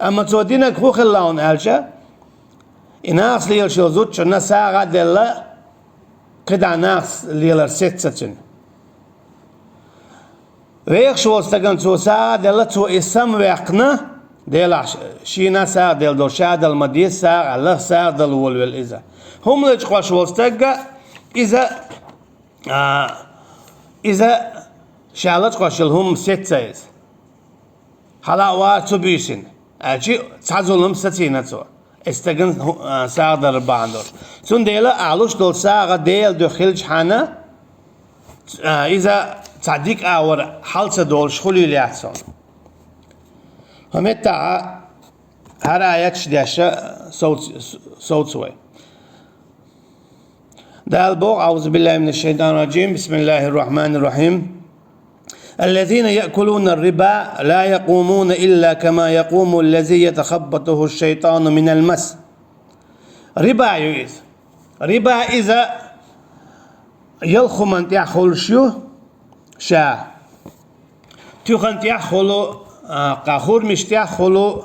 اما تو دينك خو خلاون الجا ناس ليل زوتش نساق دلا قد ناس ليل ستتن ويخ شو استغن تو ساعة دل تو اسم ويقنا دل شينا ساعة دل دو شاد المديس ساعة الله ساعة دل ولول إذا هم لجوا شو استغا إذا شالت قاشل هم ست سايز هلا واتو بيشين أجي تعزلهم ستينة تو استغن ساعة دل باندور سون دل علوش دل ساعة دل دو خلج حنا إذا تصدق أور حالة دول شغلي ليحصل همتا هر آيات شداشة صوت سوي دال بوغ أعوذ بالله من الشيطان الرجيم بسم الله الرحمن الرحيم الذين يأكلون الربا لا يقومون إلا كما يقوم الذي يتخبطه الشيطان من المس ربا يويز ربا إذا يلخم أنت يأخل شو شا تخنت يأخلو قخور مش يأخلو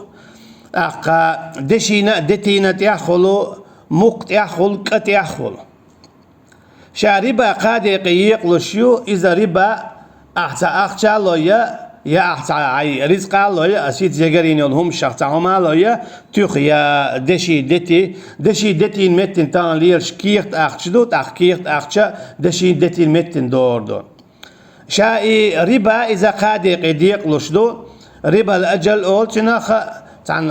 دشينا دتينا يأخلو مقت يأخل كت يأخل شا ربا قاد يقيق شو إذا ربا أحتا يا أحتا عي رزق الله أسيت زجرين يلهم شخصهم الله تخ يا دشي دتي متن تان ليل شكيرت أخشدو تحكيرت أخشة دشي دتي متن دور شاي ربا إذا قاد يقيق لشدو ربا الأجل أول تناخ تان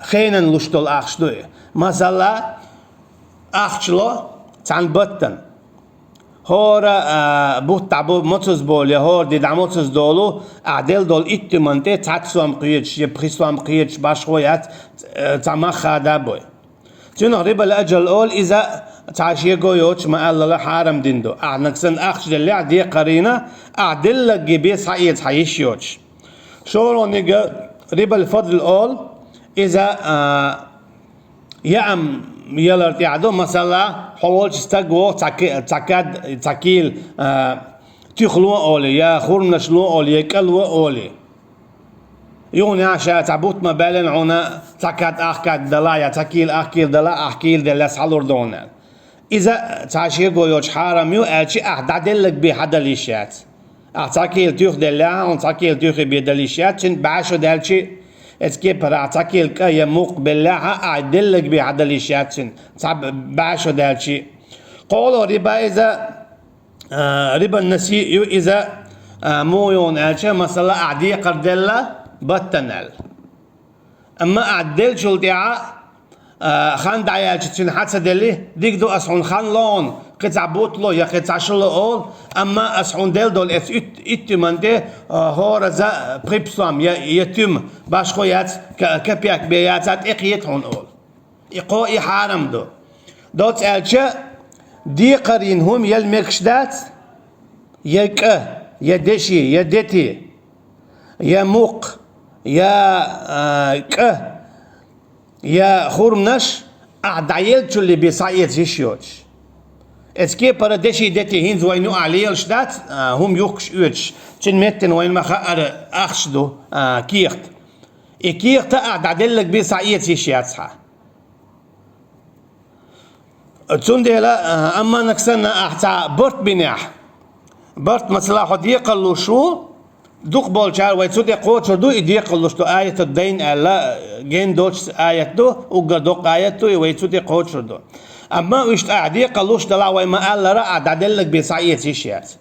خينا لشدو الأخشدو مثلا أخشلو تان بطن هورا بوت تعبو متوز بولي هور دي دعموتوز دولو أعدل دول إتمنتي تعتسو أم قيتش يبخيسو أم قيتش باشويات تعما خادا بوي تنو ربا الأجل أول إذا تعشي قويوش ما الله حارم ديندو أعنكسن أخش دلي عدي قرينة أعدل لك جبيس حقيت حيشيوش شورو نيجا ربا الفضل الأول إذا يأم يلرت يعدو مثلا حولش استقوى تاكيل تخلو أولي يا خورنش لو أولي يكلو أولي يوني عشاء تعبوت ما بالن عنا تاكاد أحكاد دلايا تاكيل أحكيل دلا أحكيل دلا سحلور دونا إذا تعشي قويوش حرام يو ألشي أحدادلك بحداليشات أحتاكيل تيخ دلا ونتاكيل تيخ بيداليشات شن بعشو دالشي اسكيب راتاكيل كايا مقبل لها أعدلك بحداليشات شن تعب بعشو دالشي قولوا ربا إذا ربا النسيء إذا مو يون ألشي مثلا أعدي قردلا بطنال أما أعدل شلتيعا خان دعيال شتين حتى دلي ديك دو أسعون خان لون قطع بوتلو يا قطع شلو أول أما أسعون دل دول إتمن دي هو رزا بريبسوام يتم باش خويات كبياك بياتات إقيتهم أول إقوئي حارم دو دوت ألشا دي قرينهم يلمكشدات يك يدشي يدتي يا موق يا يا خورمنش أعدايل اللي بيصايد هشيوش اسكي بردشي دتي هين زوينو عليل شدات هم يوكش اوتش تشن متن وين ما خقر اخشدو كيرت كيرت أعدايلك بيصايد هشياتها تندلا أما نكسنا أحتا برت بنيح برت مثلا حد يقلو شو دوق بولشار ويتسود يقوت شدو يديقلو شدو آية الدين ألا جين دوش آية دو وقدوق آية دو ويتسود يقوت شدو أما ويشت أعدي قلوش دلا ويما ألا رأى دادلك بسعية شيات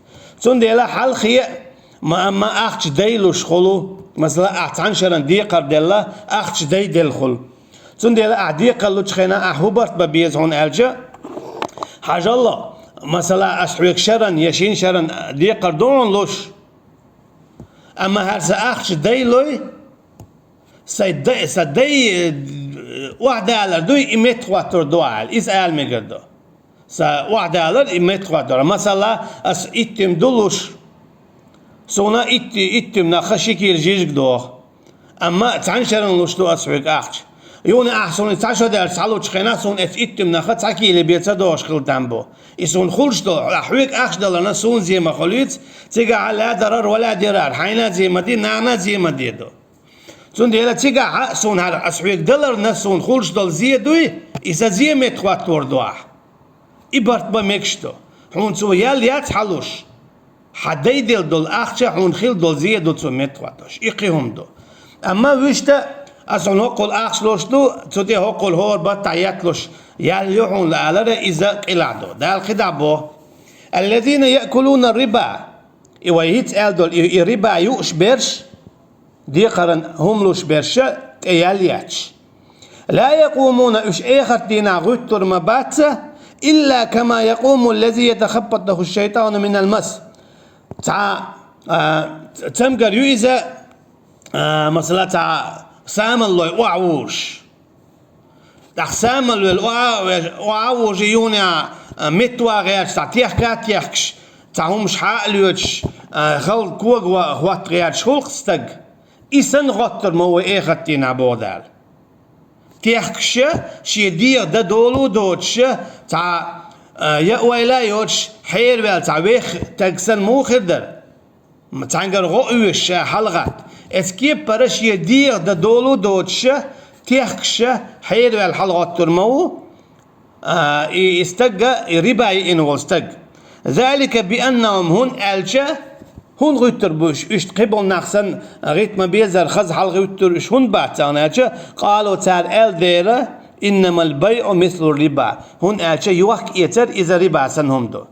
تندلا حال خي ما أما أختش ديلوش خلو مثلا أحتان شرن ديقر دلا أختش دي دل خل تندلا أعدي قلوش خينا أحوبرت ببيز هون ألجا حاجة الله مثلا أشحوك شرن يشين شرن ديقر دون لوش أما هرسا أختش ديلوي سدي واحد دولار دوي إمت خواتر دوال إس آل مقردو واحد دولار إمت خواتر مثلا أس إتم دولوش سونا إتم نخشيكي الجيجك دوخ أما تعنشرن لوش دو أسحوك أختش يون أحسن تعشر دار سالو تخينا سون إتم نخت ساكي اللي بيتسا دوش خل تنبو يسون خلش دو أحوك أخش دلنا سون زي ما خليت تيجا على ضرر ولا ضرر حينا زي ما دي نعنا زي ما دي دو سون ديلا تيجا سون هذا أسحوك دلر نسون خلش دل زي دوي إذا زي ما تقطور دوح إبرت بمكشتو حون سو يات حلوش حدي دل أخش حون خيل دل زي دو سو متقطش إقيهم دو أما وشتا أصلا هقول أخشلوش دو تودي هقول هور بتعيطلوش ياليحون لعلره إذا قلعدو ده الخدابو الذين يأكلون الربا ويهيت ألدول الربا يوش برش دي قرن هم لوش برش يالياتش لا يقومون إش آخر دينا غتر مبات إلا كما يقوم الذي يتخبطه الشيطان من المس تمقر يؤذى مثلا سامل لو وعوش سامل لو وعوش يونا متوا غير تعتيح كاتيحش تعهم شحال لوش خل كوغ وخوات غير شخلق استق إسن غطر مو إيختين عبودال تيحكش شيدير دا دولو دوتش تع يأويلا يوتش حير بال تعويخ تكسن مو خدر تعنقر غوش حلغات اسكيب برش يدير دا دولو دوتش تيحكش حير والحلقات ترمو استقى رباي إنو استق ذلك بأنهم هن ألشا هن غيتر بوش اشت قبل نحسن غيت ما بيزر خز حل غيتر اش هن باتان ألشا قالوا تار أل ديرة إنما البيع مثل الربا هن ألشا يوحك يتر إذا ربا سنهم دو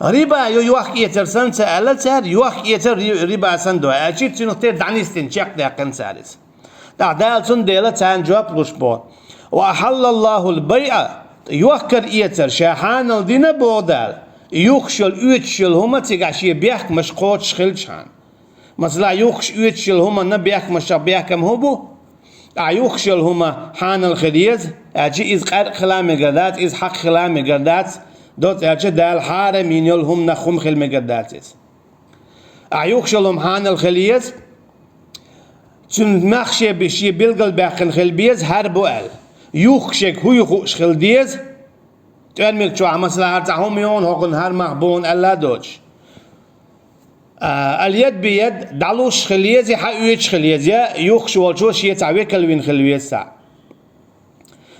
ربا يوحك يتر سن سألت سار يوحك يتر ربا سن دو أشي تنختار دعنيستين شاك داقن سارس دعدال سن ديلا تان جواب لشبو وأحل الله البيع يوحكر يتر شاحان الدين بودال يوخشل يوتشل هما تيغاشي بيحك مش قوت شخلشان مثلا يوخش يوتشل هما نبيحك مش بيحكم هبو يوخشل هما حان الخديز أجي إز قرق خلامي قردات إز حق خلامي قردات دوت أجي دال حارم ينيلهم نخم خلمي قرداتيز يوخشلهم حان الخليز تن مخشي بشي بلغل باقن خلبيز هربو أل يوخشك هو يخوش خلديز ترميك شو مثلا هرتاهم يون هقن هر مخبون ألا دوش اليد بيد دالوش خليزي حقويتش خليزي يوخش والشوش يتعويك الوين خليزي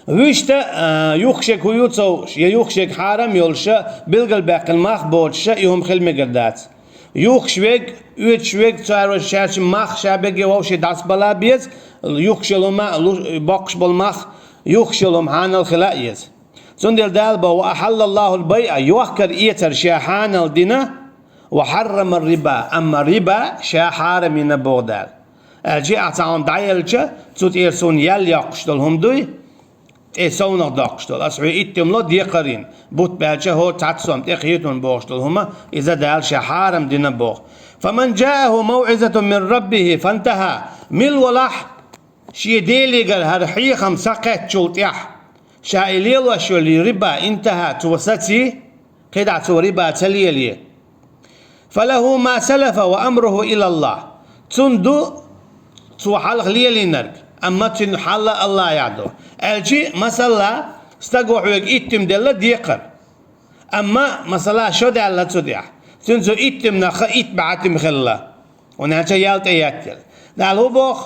ويشتا يوخشك هو يوتسوش يوخشك حارم يولشا بلغل باقن مخبوتش يهم خلمي قردات يوخشوك يوتشوك تارو شاش مخ شابك يوش داس بلا بيز يوخشلهم باقش بالمخ يوخشلهم حان الخلائيز سندل دالبا وأحل الله البيع يوخر إيتر شاحان الدنا وحرم الربا أما الربا شاحار من بودال الجي أعطاهم دايلجا تسوت إيرسون يال يقشتل هم دوي إيسونق داقشتل أسعي إتملو ديقرين بوت بالجا هو تعتصم تقيتون بوشتل هما إذا دال شاحارم دنا بوغ فمن جاءه موعظة من ربه فانتهى مل ولح شي ديلي قال هرحيخم سقط شلطيح شايليل وشولي ربا انتهى توسطي قدع ربا تليلي فله ما سلف وأمره إلى الله تندو توحلق ليلي نرق أما تنحل الله يعدو الجي مثلا استقوحوك إتم دل ديقر أما مثلا شو دل تدع تنزو إتم نخ إتبعتم خلا ونحن يالت يكتل دالو بوخ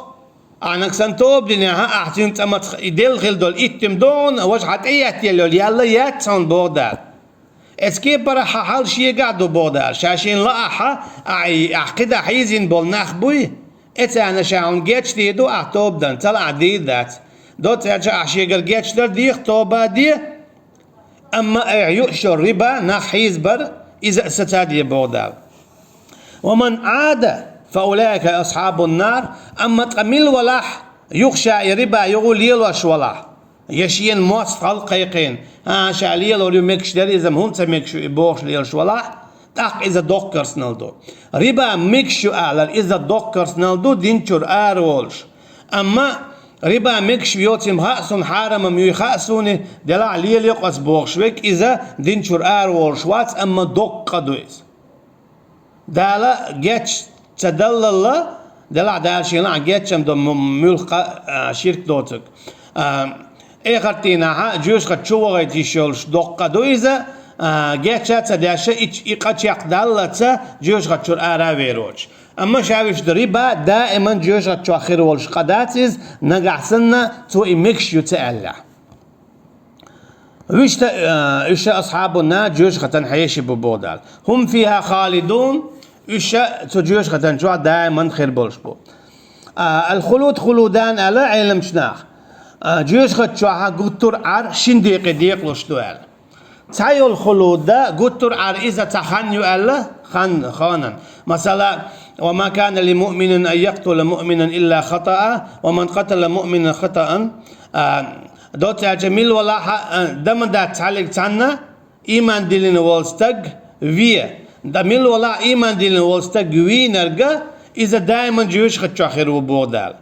أنك سنتوب دنياها أحسن تمت يدل خل دول إتم دون وجهت إيات يلول يلا ياتسون بودال اسكي برا حال شيء قاعدوا بودال شاشين لا أحا أعقد حيزين بول نخبوي أنا شاون جيتش ديدو أعتوب دن طلع ديدات دوت يرجع شيء جيتش در ديخ توبة دي أما يؤشر ربا نخيز بر إذا ستادي بودال ومن عاد فأولئك أصحاب النار أما تقمل ولاح يخشى ربا يقول يلوش ولاح يشين موس خلق يقين شاليل ولو مكش در إذا مهم تمكش بوش ليلش ولاح تاق إذا دوكرس نلدو ربا مكشو آلر إذا دوكرس نلدو دينشور آرولش أما ربا مكش يوتيم خاصون حارم ميو خاصوني دلع ليل يقص بوخشوك إذا دينشور آرولش وات أما دوك قدويز دالا جيتش تدل الله دلع دال شيلا جيتشم دو ملقى شرك دوتك إخرتينها جوش قد شوغي تيشولش دوق قدويزة جيتشا تداشا إيقاتش يقدال لتا جوش قد شور آرا ويروش أما شاوش دريبا دائما جوش قد شو آخر والش قداتيز نقعسنا تو إمكش يتألع ويش أصحاب النار جوش قد تنحيش ببودال هم فيها خالدون ويش تجوش قد تنجوع دائما خير بولش بو الخلود خلودان ألا علم شناخ جوش قد شوها قطر عر شنديق ديق لشتوال تايو الخلود ده قطر عر إذا تخنيو ألا خانا مثلا وما كان لمؤمن أن يقتل مؤمنا إلا خطأ ومن قتل مؤمنا خطأ دوت يا جميل ولا دم دا تعلق تانا إيمان دلين والستق ويا دميل ولا إيمان دلين والستق وي نرجع إذا دائما جوش قد شاخر وبودال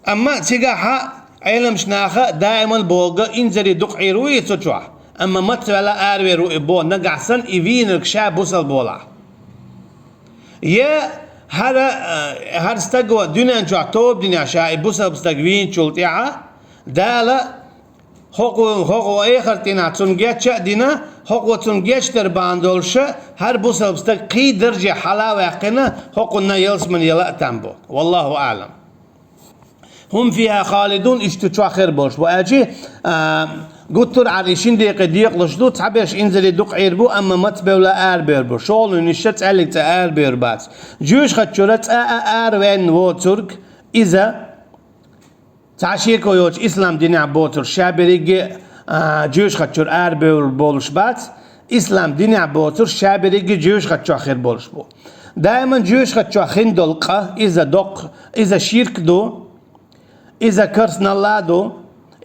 أما تيجاها علم شناخة دائما بوغا إنزري دقعي روي تشوح أما متولا آروي روي بو نقعسن إيوين ركشا بوصل بولا يا هر استقوى دنيا نشوح توب دنيا شاي بوصل بستقوين شلطيعة دالا حقوق آخر تينا تنجيتش دينا حقوق تنجيتش ترباندولش هر بوصل بستقي درجة حلاوة قنا حقوقنا يلس من يلا تنبو والله أعلم هم فيها خالدون اشتشوا خير بولش واجي قطر عريشين دقيقة ديق لشدو تعبيش انزل يدق عيربو اما متبه ولا بو شغل نشت عليك بير بات جوش خدشورت وين ووترك اذا تعشيكو يوش اسلام دينع بوتر شابريجي جوش خدشور بير بولش بات اسلام دينع بوتر شابريجي جوش خدشوا خير بولش بو دائما جوش خدشوا خندلقة اذا شيرك دو إذا كرسنا الله دو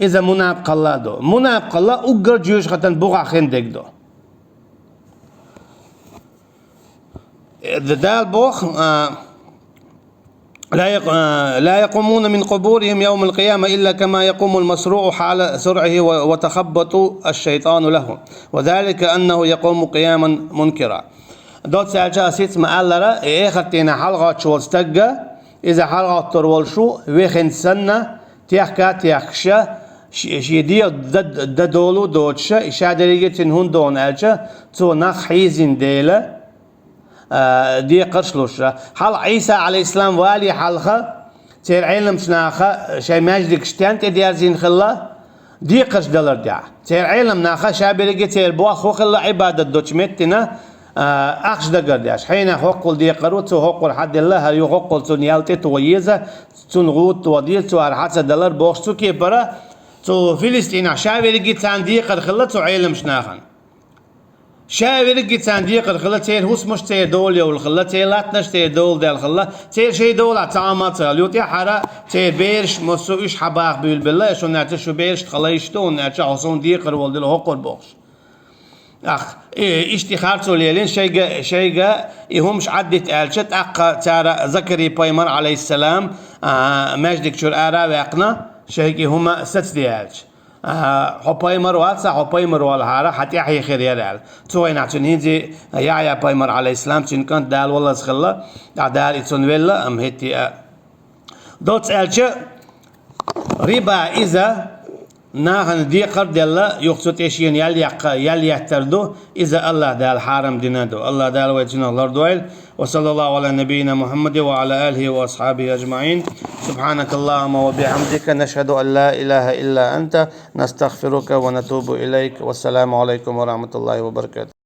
إذا منافق الله دو منافق الله أقر جيوش خطن بغا خندق دو دال بوخ لا يقومون من قبورهم يوم القيامة إلا كما يقوم المسروع حال سرعه وتخبط الشيطان له وذلك أنه يقوم قياما منكرا دوت سالجا سيت ما ألرا إيه خطينا حلقة شولستقا إذا حلقة ترولشو ويخن سنة تيحكا تيحكشا شيدي دولو دوتشا إشادريجي تنهون دون ألشا تو نخ حيزين ديلا دي قرشلوشا حل عيسى عليه السلام والي حلقة تير علم شناخا شاي ماجدك شتان تديار زين خلا دي قرش دولار ديا تير علم ناخا شابريجي تير بوا خو خلا عبادة دوتشمتنا أخش دقرداش حين حقل دي قروت حقل حد الله يو حقل تون يالتي تويزة تون غوت وديل تو أرحات دولار بوش تو كي برا تو فلسطين شاورجي تان دي قر خلا تو علم شناخن شاورجي تان دي قر خلا تير هوس مش تير دول يول خلا تير لاتنش تير دول دال خلا تير شي دول عطامات اليوتي حرا تير بيرش مسو إيش حباخ بيل بالله شو نعتشو بيرش خلايشتون نعتش عصون دي قر والدل حقل بوش أخ اشتخار سوليلين شيء يهمش عدت ألشت ترى ذكري بايمر عليه السلام مجدك شر آرا وقنا شيء هما ست ديالش بايمر والسا بايمر والهارا حتى يحيي خير يرال توين عشان هنزي يا بايمر عليه السلام شن كانت دال والله سخلا دال يتسون أم هتي دوت ألش ربا إذا ناهن دي قرد الله يقصد إيشين يلي يحتردو إذا الله دال حارم دينادو الله دال ويتنا الله دويل وصلى الله على نبينا محمد وعلى آله وأصحابه أجمعين سبحانك اللهم وبحمدك نشهد أن لا إله إلا أنت نستغفرك ونتوب إليك والسلام عليكم ورحمة الله وبركاته.